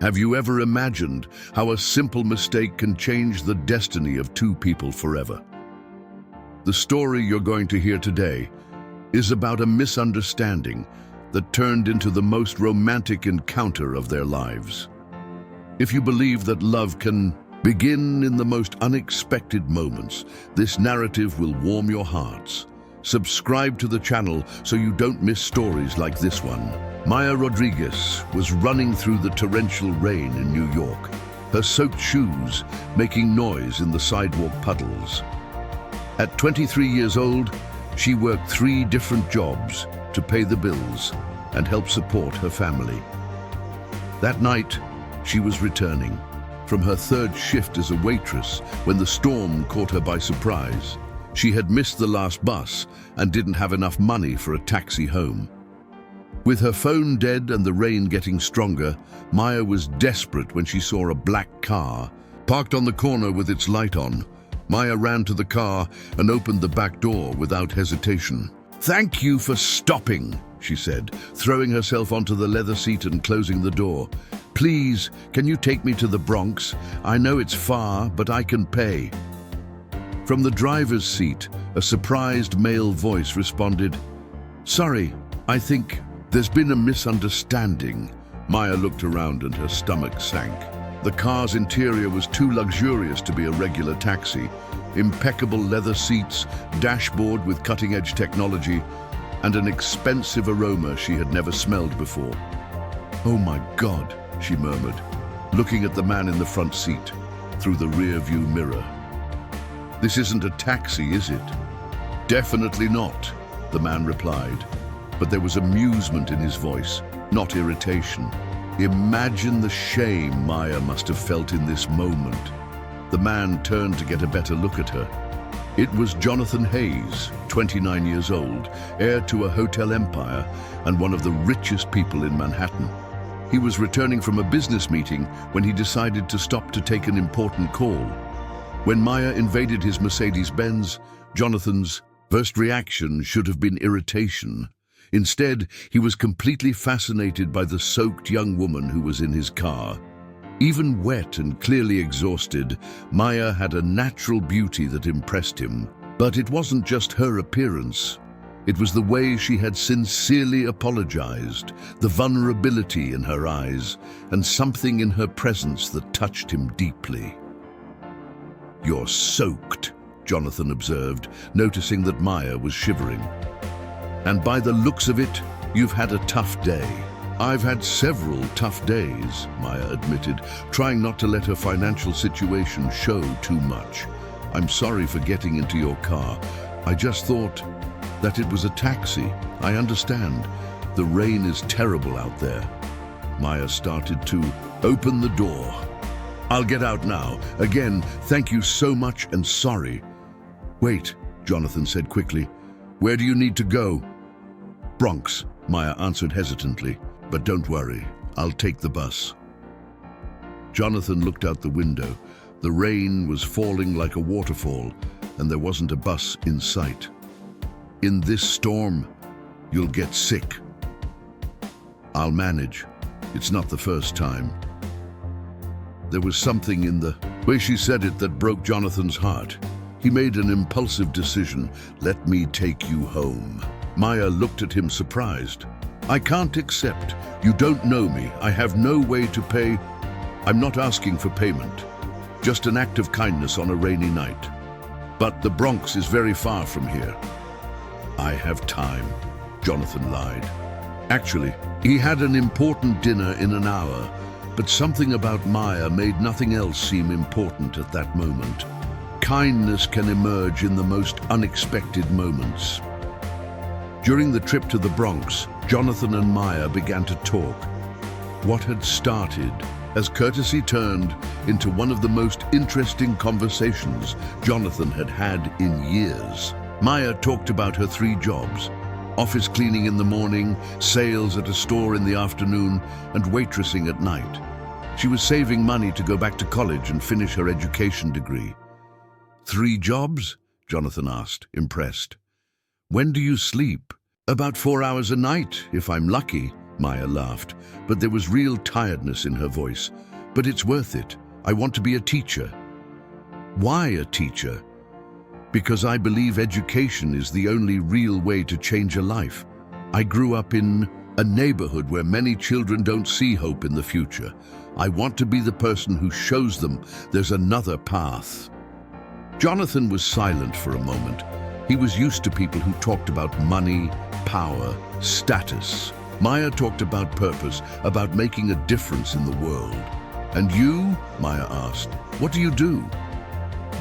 Have you ever imagined how a simple mistake can change the destiny of two people forever? The story you're going to hear today is about a misunderstanding that turned into the most romantic encounter of their lives. If you believe that love can begin in the most unexpected moments, this narrative will warm your hearts. Subscribe to the channel so you don't miss stories like this one. Maya Rodriguez was running through the torrential rain in New York, her soaked shoes making noise in the sidewalk puddles. At 23 years old, she worked 3 different jobs to pay the bills and help support her family. That night, she was returning from her 3rd shift as a waitress when the storm caught her by surprise. She had missed the last bus and didn't have enough money for a taxi home. With her phone dead and the rain getting stronger, Maya was desperate when she saw a black car parked on the corner with its light on. Maya ran to the car and opened the back door without hesitation. "Thank you for stopping," she said, throwing herself onto the leather seat and closing the door. "Please, can you take me to the Bronx? I know it's far, but I can pay." From the driver's seat, a surprised male voice responded, "Sorry, I think there's been a misunderstanding." Maya looked around and her stomach sank. The car's interior was too luxurious to be a regular taxi. Impeccable leather seats, dashboard with cutting-edge technology, and an expensive aroma she had never smelled before. "Oh my God," she murmured, looking at the man in the front seat through the rear-view mirror. "This isn't a taxi, is it?" "Definitely not," the man replied, but there was amusement in his voice, not irritation. Imagine the shame Maya must have felt in this moment. The man turned to get a better look at her. It was Jonathan Hayes, 29 years old, heir to a hotel empire and one of the richest people in Manhattan. He was returning from a business meeting when he decided to stop to take an important call. When Maya invaded his Mercedes-Benz, Jonathan's first reaction should have been irritation. Instead, he was completely fascinated by the soaked young woman who was in his car. Even wet and clearly exhausted, Maya had a natural beauty that impressed him. But it wasn't just her appearance. It was the way she had sincerely apologized, the vulnerability in her eyes, and something in her presence that touched him deeply. "You're soaked," Jonathan observed, noticing that Maya was shivering. "And by the looks of it, you've had a tough day." "I've had several tough days," Maya admitted, trying not to let her financial situation show too much. "I'm sorry for getting into your car. I just thought that it was a taxi. I understand. The rain is terrible out there." Maya started to open the door. "I'll get out now. Again, thank you so much and sorry." "Wait," Jonathan said quickly. "Where do you need to go?" "Bronx," Maya answered hesitantly. "But don't worry, I'll take the bus." Jonathan looked out the window. The rain was falling like a waterfall, and there wasn't a bus in sight. "In this storm, you'll get sick." "I'll manage. It's not the first time." There was something in the way she said it that broke Jonathan's heart. He made an impulsive decision. "Let me take you home." Maya looked at him surprised. "I can't accept. You don't know me. I have no way to pay." "I'm not asking for payment. Just an act of kindness on a rainy night. But the Bronx is very far from here." "I have time," Jonathan lied. Actually, he had an important dinner in an hour, but something about Maya made nothing else seem important at that moment. Kindness can emerge in the most unexpected moments. During the trip to the Bronx, Jonathan and Maya began to talk. What had started as courtesy turned into one of the most interesting conversations Jonathan had had in years. Maya talked about her 3 jobs: office cleaning in the morning, sales at a store in the afternoon, and waitressing at night. She was saving money to go back to college and finish her education degree. "3 jobs?" Jonathan asked, impressed. "When do you sleep?" "About 4 hours a night, if I'm lucky," Maya laughed, but there was real tiredness in her voice. But it's worth it. I want to be a teacher. Why a teacher? Because I believe education is the only real way to change a life. I grew up in a neighborhood where many children don't see hope in the future. I want to be the person who shows them there's another path. Jonathan was silent for a moment. He was used to people who talked about money, power, status. Maya talked about purpose, about making a difference in the world. And you? Maya asked. What do you do?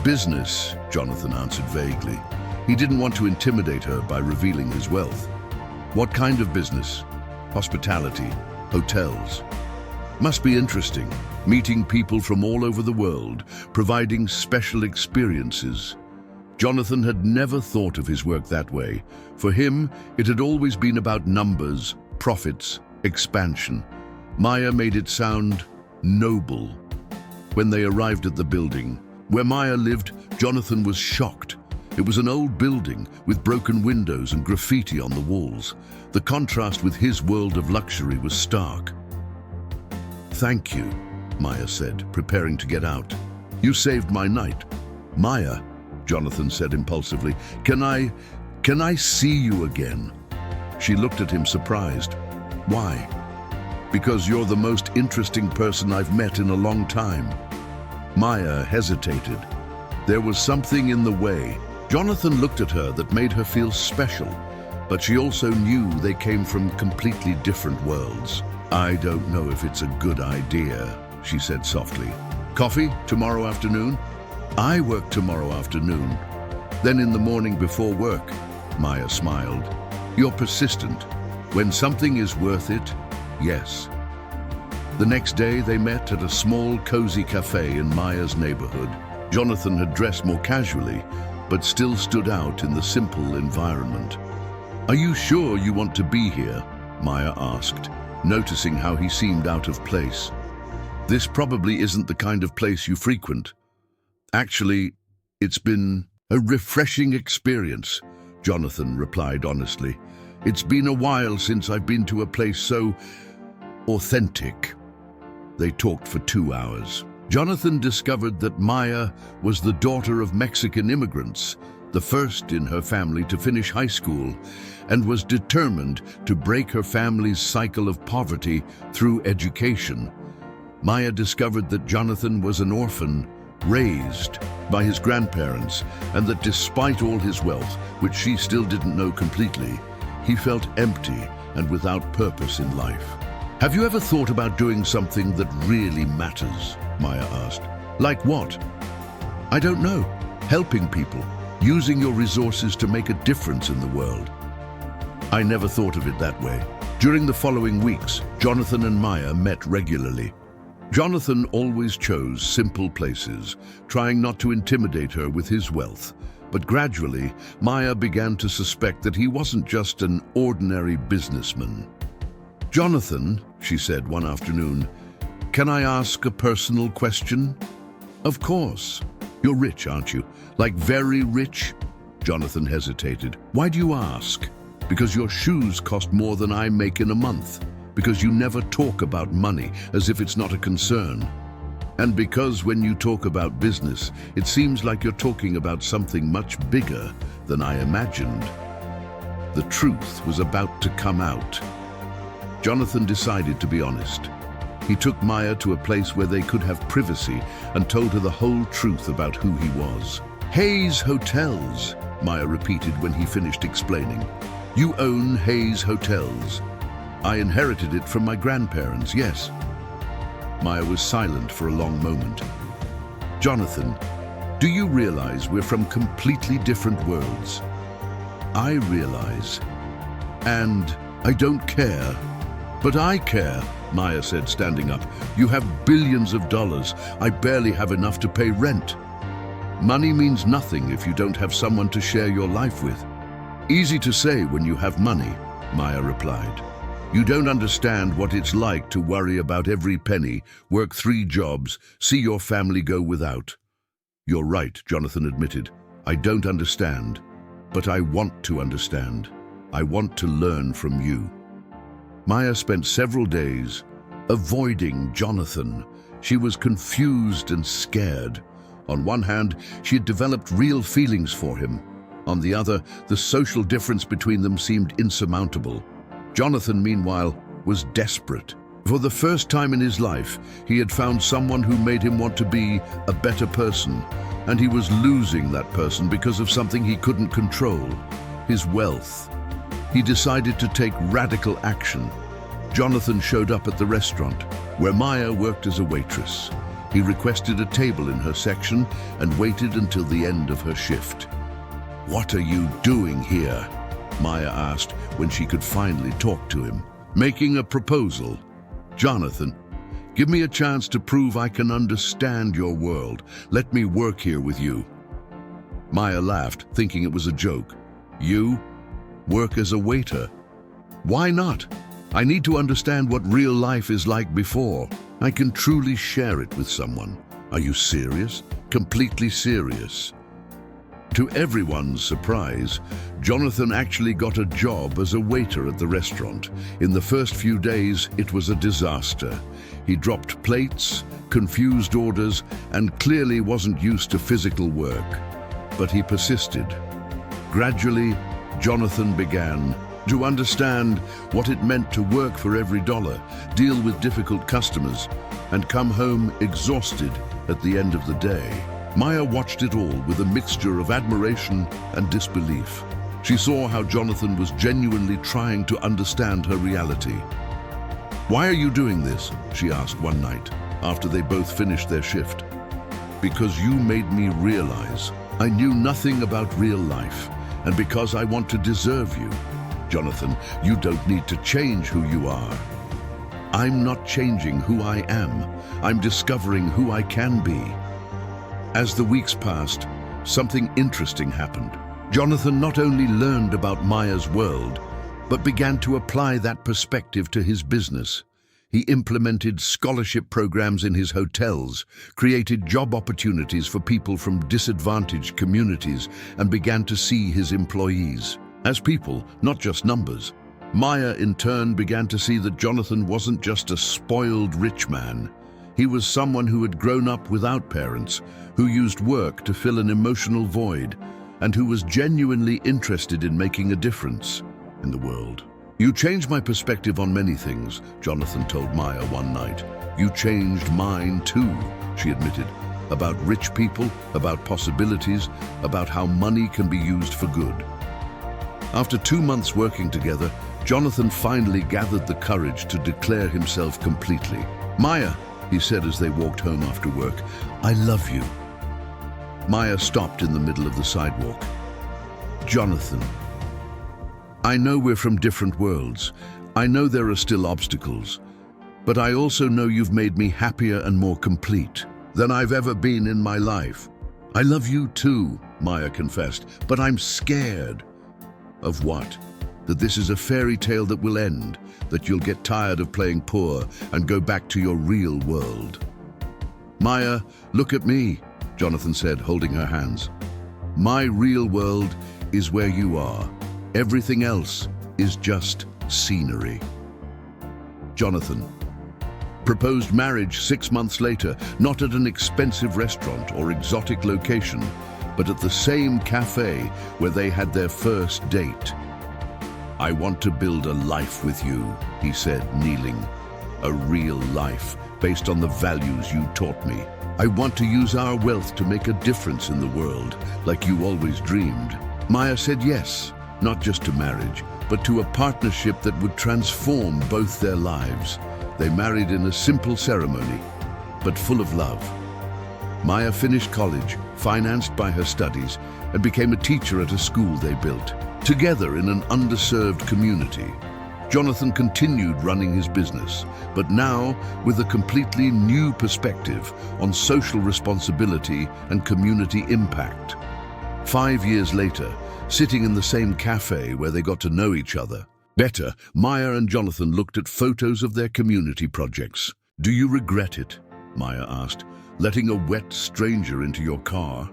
Business, Jonathan answered vaguely. He didn't want to intimidate her by revealing his wealth. What kind of business? Hospitality, hotels. Must be interesting, meeting people from all over the world, providing special experiences. Jonathan had never thought of his work that way. For him, it had always been about numbers, profits, expansion. Maya made it sound noble. When they arrived at the building where Maya lived, Jonathan was shocked. It was an old building with broken windows and graffiti on the walls. The contrast with his world of luxury was stark. Thank you, Maya said, preparing to get out. You saved my night. Maya, Jonathan said impulsively, can I see you again? She looked at him surprised. Why? Because you're the most interesting person I've met in a long time. Maya hesitated. There was something in the way. Jonathan looked at her that made her feel special, but she also knew they came from completely different worlds. I don't know if it's a good idea, she said softly. Coffee tomorrow afternoon? I work tomorrow afternoon. Then in the morning before work, Maya smiled. You're persistent. When something is worth it, yes. The next day they met at a small, cozy cafe in Maya's neighborhood. Jonathan had dressed more casually, but still stood out in the simple environment. Are you sure you want to be here? Maya asked, noticing how he seemed out of place. This probably isn't the kind of place you frequent. Actually, it's been a refreshing experience, Jonathan replied honestly. It's been a while since I've been to a place so authentic. They talked for 2 hours. Jonathan discovered that Maya was the daughter of Mexican immigrants, the first in her family to finish high school, and was determined to break her family's cycle of poverty through education. Maya discovered that Jonathan was an orphan, raised by his grandparents, and that despite all his wealth, which she still didn't know completely, he felt empty and without purpose in life. Have you ever thought about doing something that really matters? Maya asked. Like what? I don't know. Helping people, using your resources to make a difference in the world. I never thought of it that way. During the following weeks, Jonathan and Maya met regularly. Jonathan always chose simple places, trying not to intimidate her with his wealth. But gradually, Maya began to suspect that he wasn't just an ordinary businessman. Jonathan, she said one afternoon, can I ask a personal question? Of course. You're rich, aren't you? Like very rich? Jonathan hesitated. Why do you ask? Because your shoes cost more than I make in a month. Because you never talk about money as if it's not a concern. And because when you talk about business, it seems like you're talking about something much bigger than I imagined. The truth was about to come out. Jonathan decided to be honest. He took Maya to a place where they could have privacy and told her the whole truth about who he was. Hayes Hotels, Maya repeated when he finished explaining. You own Hayes Hotels. I inherited it from my grandparents, yes. Maya was silent for a long moment. Jonathan, do you realize we're from completely different worlds? I realize. And I don't care. But I care, Maya said, standing up. You have billions of dollars. I barely have enough to pay rent. Money means nothing if you don't have someone to share your life with. Easy to say when you have money, Maya replied. You don't understand what it's like to worry about every penny, work 3 jobs, see your family go without. You're right, Jonathan admitted. I don't understand, but I want to understand. I want to learn from you. Maya spent several days avoiding Jonathan. She was confused and scared. On one hand, she had developed real feelings for him. On the other, the social difference between them seemed insurmountable. Jonathan, meanwhile, was desperate. For the first time in his life, he had found someone who made him want to be a better person, and he was losing that person because of something he couldn't control, his wealth. He decided to take radical action. Jonathan showed up at the restaurant, where Maya worked as a waitress. He requested a table in her section and waited until the end of her shift. "What are you doing here?" Maya asked when she could finally talk to him. "Making a proposal." "Jonathan, give me a chance to prove I can understand your world. Let me work here with you." Maya laughed, thinking it was a joke. "You? Work as a waiter? Why not? I need to understand what real life is like before I can truly share it with someone." "Are you serious?" "Completely serious." To everyone's surprise, Jonathan actually got a job as a waiter at the restaurant. In the first few days, it was a disaster. He dropped plates, confused orders, and clearly wasn't used to physical work. But he persisted. Gradually, Jonathan began to understand what it meant to work for every dollar, deal with difficult customers, and come home exhausted at the end of the day. Maya watched it all with a mixture of admiration and disbelief. She saw how Jonathan was genuinely trying to understand her reality. "Why are you doing this?" she asked one night, after they both finished their shift. "Because you made me realize I knew nothing about real life, and because I want to deserve you. Jonathan, you don't need to change who you are." "I'm not changing who I am. I'm discovering who I can be." As the weeks passed, something interesting happened. Jonathan not only learned about Maya's world, but began to apply that perspective to his business. He implemented scholarship programs in his hotels, created job opportunities for people from disadvantaged communities, and began to see his employees as people, not just numbers. Maya, in turn, began to see that Jonathan wasn't just a spoiled rich man. He was someone who had grown up without parents, who used work to fill an emotional void, and who was genuinely interested in making a difference in the world. "You changed my perspective on many things," Jonathan told Maya one night. "You changed mine too," she admitted. "About rich people, about possibilities, about how money can be used for good." After 2 months working together, Jonathan finally gathered the courage to declare himself completely. "Maya," he said as they walked home after work, "I love you." Maya stopped in the middle of the sidewalk. "Jonathan, I know we're from different worlds. I know there are still obstacles. But I also know you've made me happier and more complete than I've ever been in my life." "I love you too," Maya confessed, "but I'm scared." "Of what?" "That this is a fairy tale that will end, that you'll get tired of playing poor and go back to your real world." "Maya, look at me," Jonathan said, holding her hands. "My real world is where you are. Everything else is just scenery." Jonathan proposed marriage 6 months later, not at an expensive restaurant or exotic location, but at the same cafe where they had their first date. "I want to build a life with you," he said, kneeling. "A real life based on the values you taught me. I want to use our wealth to make a difference in the world, like you always dreamed." Maya said yes, not just to marriage, but to a partnership that would transform both their lives. They married in a simple ceremony, but full of love. Maya finished college, financed by her studies, and became a teacher at a school they built, together in an underserved community. Jonathan continued running his business, but now with a completely new perspective on social responsibility and community impact. 5 years later, sitting in the same cafe where they got to know each other better, Maya and Jonathan looked at photos of their community projects. "Do you regret it?" Maya asked, "letting a wet stranger into your car?"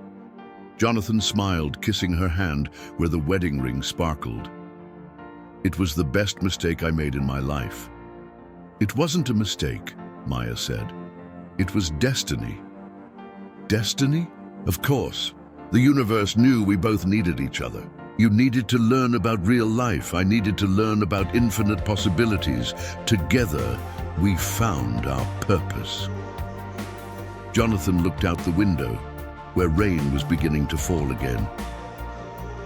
Jonathan smiled, kissing her hand where the wedding ring sparkled. It was the best mistake I made in my life. It wasn't a mistake, Maya said. It was destiny. Destiny? Of course. The universe knew we both needed each other. You needed to learn about real life. I needed to learn about infinite possibilities. Together, we found our purpose. Jonathan looked out the window, where rain was beginning to fall again.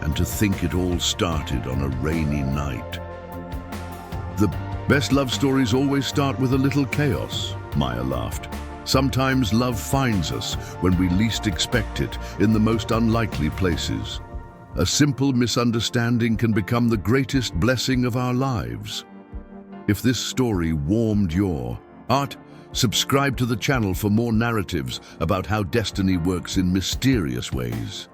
And to think it all started on a rainy night. The best love stories always start with a little chaos, Maya laughed. Sometimes love finds us when we least expect it, in the most unlikely places. A simple misunderstanding can become the greatest blessing of our lives. If this story warmed your heart, subscribe to the channel for more narratives about how destiny works in mysterious ways.